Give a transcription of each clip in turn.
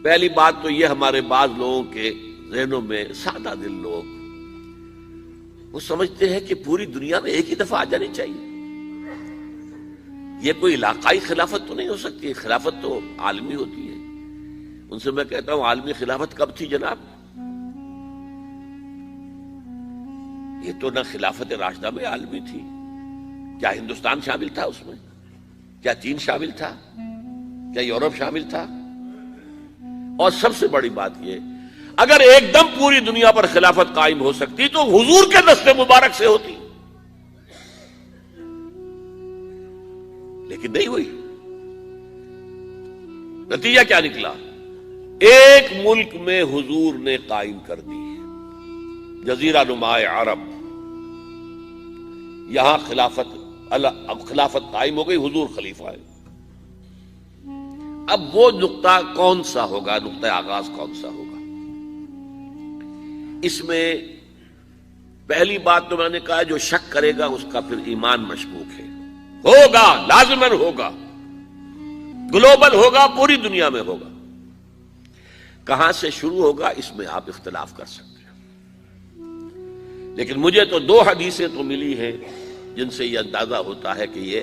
پہلی بات تو یہ ہمارے بعض لوگوں کے ذہنوں میں سادہ دل لوگ وہ سمجھتے ہیں کہ پوری دنیا میں ایک ہی دفعہ آ جانی چاہیے. یہ کوئی علاقائی خلافت تو نہیں ہو سکتی، خلافت تو عالمی ہوتی ہے. ان سے میں کہتا ہوں عالمی خلافت کب تھی جناب؟ یہ تو نہ خلافت راشدہ میں عالمی تھی. کیا ہندوستان شامل تھا اس میں؟ کیا چین شامل تھا؟ کیا یورپ شامل تھا؟ اور سب سے بڑی بات یہ، اگر ایک دم پوری دنیا پر خلافت قائم ہو سکتی تو حضور کے دست مبارک سے ہوتی، لیکن نہیں ہوئی. نتیجہ کیا نکلا؟ ایک ملک میں حضور نے قائم کر دی، جزیرہ نما عرب، یہاں خلافت قائم ہو گئی، حضور خلیفہ ہے. اب وہ نقطہ کون سا ہوگا، نقطہ آغاز کون سا ہوگا؟ اس میں پہلی بات تو میں نے کہا جو شک کرے گا اس کا پھر ایمان مشکوک ہے. ہوگا، لازماً ہوگا، گلوبل ہوگا، پوری دنیا میں ہوگا. کہاں سے شروع ہوگا اس میں آپ اختلاف کر سکتے ہیں، لیکن مجھے تو دو حدیثیں تو ملی ہیں جن سے یہ اندازہ ہوتا ہے کہ یہ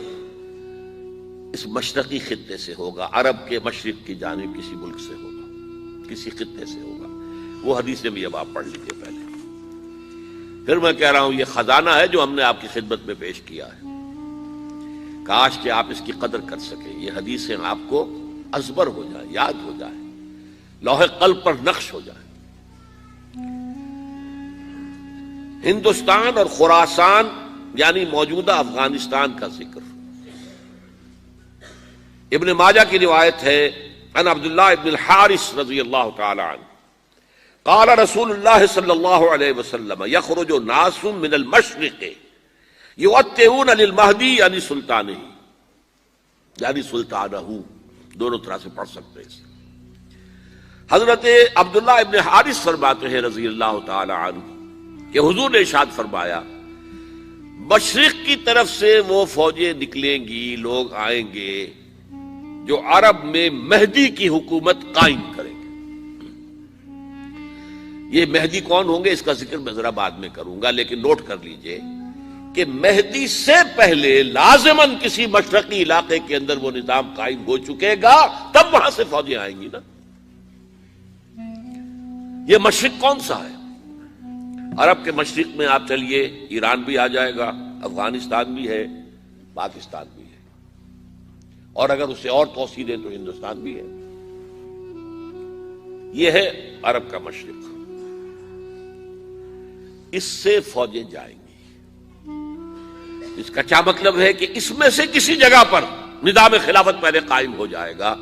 اس مشرقی خطے سے ہوگا، عرب کے مشرق کی جانب کسی ملک سے ہوگا، کسی خطے سے ہوگا. وہ حدیثیں بھی اب آپ پڑھ لیجیے پہلے. پھر میں کہہ رہا ہوں یہ خزانہ ہے جو ہم نے آپ کی خدمت میں پیش کیا ہے، کاش کہ آپ اس کی قدر کر سکیں. یہ حدیثیں آپ کو ازبر ہو جائیں، یاد ہو جائیں، لوح قلب پر نقش ہو جائیں. ہندوستان اور خراسان یعنی موجودہ افغانستان کا ذکر. ابن ماجہ کی روایت ہے عن عبداللہ ابن الحارث رضی اللہ تعالی عنہ قال رسول اللہ صلی اللہ علیہ وسلم یخرج ناس من المشرق یؤتئون للمہدی یعنی سلطانہ، یعنی سلطانہ، دونوں طرح سے پڑھ سکتے ہیں. حضرت عبداللہ ابن حارث فرماتے ہیں رضی اللہ تعالی عنہ کہ حضور نے ارشاد فرمایا مشرق کی طرف سے وہ فوجیں نکلیں گی، لوگ آئیں گے جو عرب میں مہدی کی حکومت قائم کریں گے. یہ مہدی کون ہوں گے اس کا ذکر میں ذرا بعد میں کروں گا، لیکن نوٹ کر لیجئے کہ مہدی سے پہلے لازماً کسی مشرقی علاقے کے اندر وہ نظام قائم ہو چکے گا، تب وہاں سے فوجیں آئیں گی نا. یہ مشرق کون سا ہے؟ عرب کے مشرق میں آپ چلیے ایران بھی آ جائے گا، افغانستان بھی ہے، پاکستان بھی ہے، اور اگر اسے اور توسیع دیں تو ہندوستان بھی ہے. یہ ہے عرب کا مشرق. اس سے فوجیں جائیں گی. اس کا کیا مطلب ہے کہ اس میں سے کسی جگہ پر نظام خلافت پہلے قائم ہو جائے گا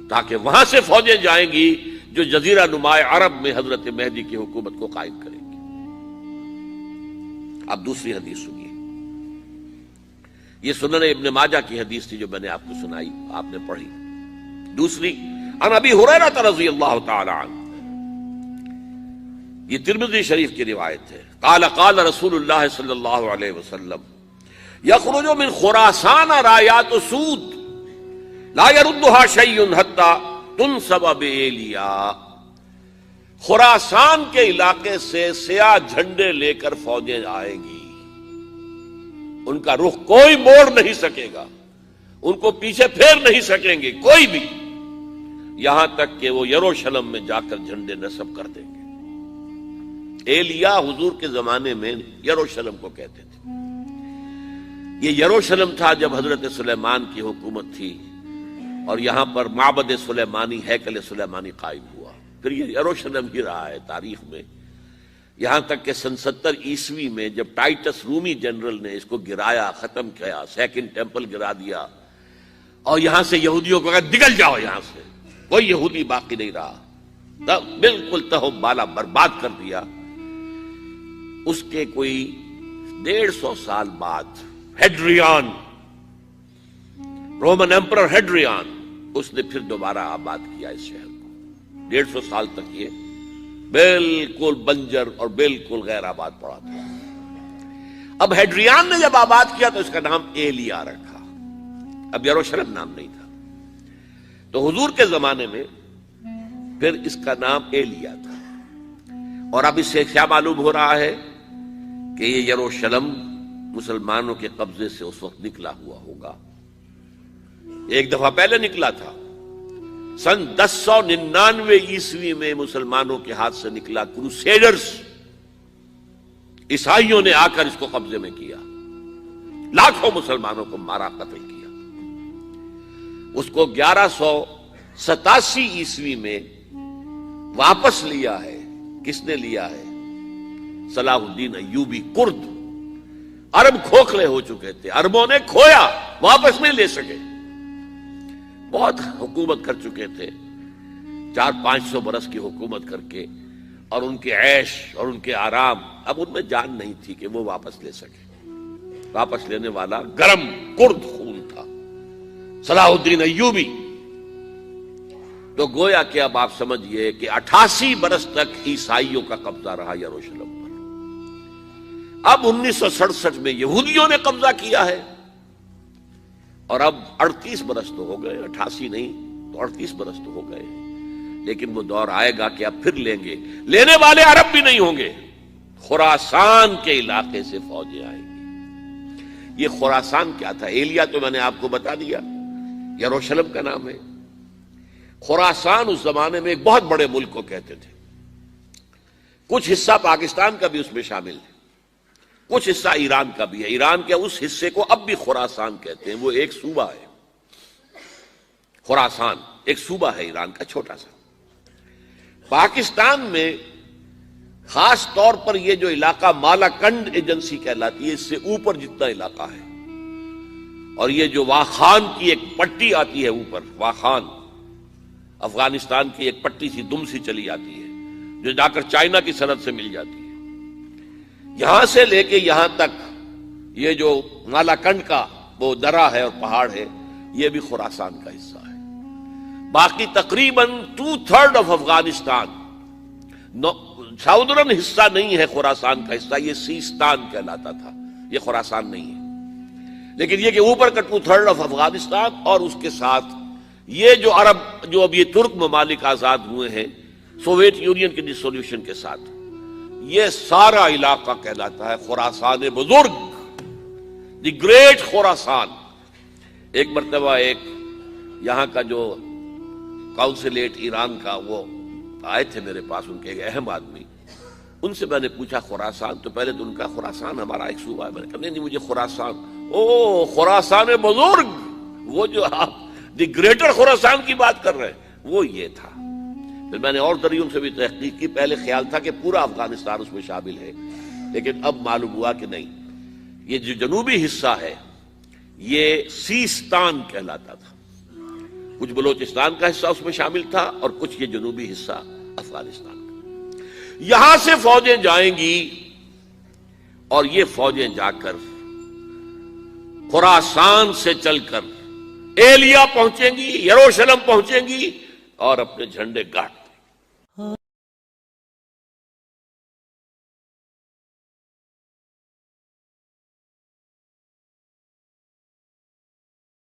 تاکہ وہاں سے فوجیں جائیں گی جو جزیرہ نما عرب میں حضرت مہدی کی حکومت کو قائم کریں گی. اب دوسری حدیث سنیے. یہ سنن ابن ماجہ کی حدیث تھی جو میں نے آپ کو سنائی، آپ نے پڑھی. دوسری عن ابی ہریرہ رضی اللہ تعالی عنہ، یہ ترمذی شریف کی روایت ہے. قال قال رسول اللہ صلی اللہ علیہ وسلم یخرج من خراسان رایات سود لا يردها شیء حتی تنصب بایلیا. خراسان کے علاقے سے سیاہ جھنڈے لے کر فوجیں آئیں گی، ان کا رخ کوئی موڑ نہیں سکے گا، ان کو پیچھے پھیر نہیں سکیں گے کوئی بھی، یہاں تک کہ وہ یروشلم میں جا کر جھنڈے نصب کر دیں گے. ایلیا حضور کے زمانے میں یروشلم کو کہتے تھے. یہ یروشلم تھا جب حضرت سلیمان کی حکومت تھی اور یہاں پر معبد سلیمانی، ہیکل سلیمانی قائم ہوا. پھر یہ یروشلم ہی رہا ہے تاریخ میں، یہاں تک کہ سن 70 عیسوی میں جب ٹائٹس رومی جنرل نے اس کو گرایا، ختم کیا، سیکنڈ ٹیمپل گرا دیا اور یہاں سے یہودیوں کو کہا نکل جاؤ، یہاں سے کوئی یہودی باقی نہیں رہا، بالکل تہو بالا برباد کر دیا. اس کے کوئی 150 سال بعد ہیڈریان، رومن ایمپرر ہیڈریان، اس نے پھر دوبارہ آباد کیا اس شہر کو. 150 سال تک یہ بالکل بنجر اور بالکل غیر آباد پڑا تھا. اب ہیڈریان نے جب آباد کیا تو اس کا نام ایلیا رکھا، اب یروشلم نام نہیں تھا. تو حضور کے زمانے میں پھر اس کا نام ایلیا تھا. اور اب اس سے کیا معلوم ہو رہا ہے کہ یہ یروشلم مسلمانوں کے قبضے سے اس وقت نکلا ہوا ہوگا. ایک دفعہ پہلے نکلا تھا، سن 1099 عیسوی میں مسلمانوں کے ہاتھ سے نکلا. کروسیڈرز، عیسائیوں نے آ کر اس کو قبضے میں کیا، لاکھوں مسلمانوں کو مارا، قتل کیا. اس کو 1187 عیسوی میں واپس لیا ہے. کس نے لیا ہے؟ صلاح الدین ایوبی. کرد، عرب کھوکھلے ہو چکے تھے، عربوں نے کھویا، واپس نہیں لے سکے. بہت حکومت کر چکے تھے، 400-500 برس کی حکومت کر کے، اور ان کے عیش اور ان کے آرام، اب ان میں جان نہیں تھی کہ وہ واپس لے سکے. واپس لینے والا گرم کرد خون تھا، صلاح الدین ایوبی. تو گویا کہ اب آپ سمجھئے کہ 88 برس تک عیسائیوں کا قبضہ رہا یروشلم پر. اب 1967 میں یہودیوں نے قبضہ کیا ہے، اور اب 38 برس تو ہو گئے، 88 نہیں تو 38 برس تو ہو گئے. لیکن وہ دور آئے گا کہ اب پھر لیں گے. لینے والے عرب بھی نہیں ہوں گے، خراسان کے علاقے سے فوجیں آئیں گی. یہ خراسان کیا تھا؟ ایلیا تو میں نے آپ کو بتا دیا، یروشلم کا نام ہے. خراسان اس زمانے میں ایک بہت بڑے ملک کو کہتے تھے. کچھ حصہ پاکستان کا بھی اس میں شامل ہے، کچھ حصہ ایران کا بھی ہے. ایران کے اس حصے کو اب بھی خراسان کہتے ہیں. وہ ایک صوبہ ہے، خراسان ایک صوبہ ہے ایران کا، چھوٹا سا. پاکستان میں خاص طور پر یہ جو علاقہ مالاکنڈ ایجنسی کہلاتی ہے، اس سے اوپر جتنا علاقہ ہے، اور یہ جو واخان کی ایک پٹی آتی ہے اوپر، واخان افغانستان کی ایک پٹی سی دم سی چلی آتی ہے جو جا کر چائنا کی سرحد سے مل جاتی ہے. یہاں سے لے کے یہاں تک یہ جو مالاکنڈ کا وہ درہ ہے اور پہاڑ ہے، یہ بھی خراسان کا حصہ ہے. باقی تقریباً 2/3 آف افغانستان ساؤدرن حصہ نہیں ہے خراسان کا حصہ، یہ سیستان کہلاتا تھا، یہ خراسان نہیں ہے. لیکن یہ کہ اوپر کا 2/3 آف افغانستان، اور اس کے ساتھ یہ جو عرب، جو اب یہ ترک ممالک آزاد ہوئے ہیں سوویت یونین کے ڈسولوشن کے ساتھ، یہ سارا علاقہ کہلاتا ہے خراسان بزرگ، دی گریٹ خراسان. ایک مرتبہ ایک یہاں کا جو کاؤنسلیٹ ایران کا، وہ آئے تھے میرے پاس، ان کے ایک اہم آدمی. ان سے میں نے پوچھا خراسان، تو پہلے تو ان کا خراسان ہمارا ایک صوبہ ہے. میں نے کہا نہیں مجھے خراسان. او خراسان بزرگ، وہ جو آپ دی گریٹر خراسان کی بات کر رہے ہیں، وہ یہ تھا. پھر میں نے اور ذریعوں سے بھی تحقیق کی. پہلے خیال تھا کہ پورا افغانستان اس میں شامل ہے، لیکن اب معلوم ہوا کہ نہیں، یہ جو جنوبی حصہ ہے یہ سیستان کہلاتا تھا. کچھ بلوچستان کا حصہ اس میں شامل تھا، اور کچھ یہ جنوبی حصہ افغانستان کا. یہاں سے فوجیں جائیں گی، اور یہ فوجیں جا کر خراسان سے چل کر ایلیا پہنچیں گی، یروشلم پہنچیں گی، اور اپنے جھنڈے گاڑ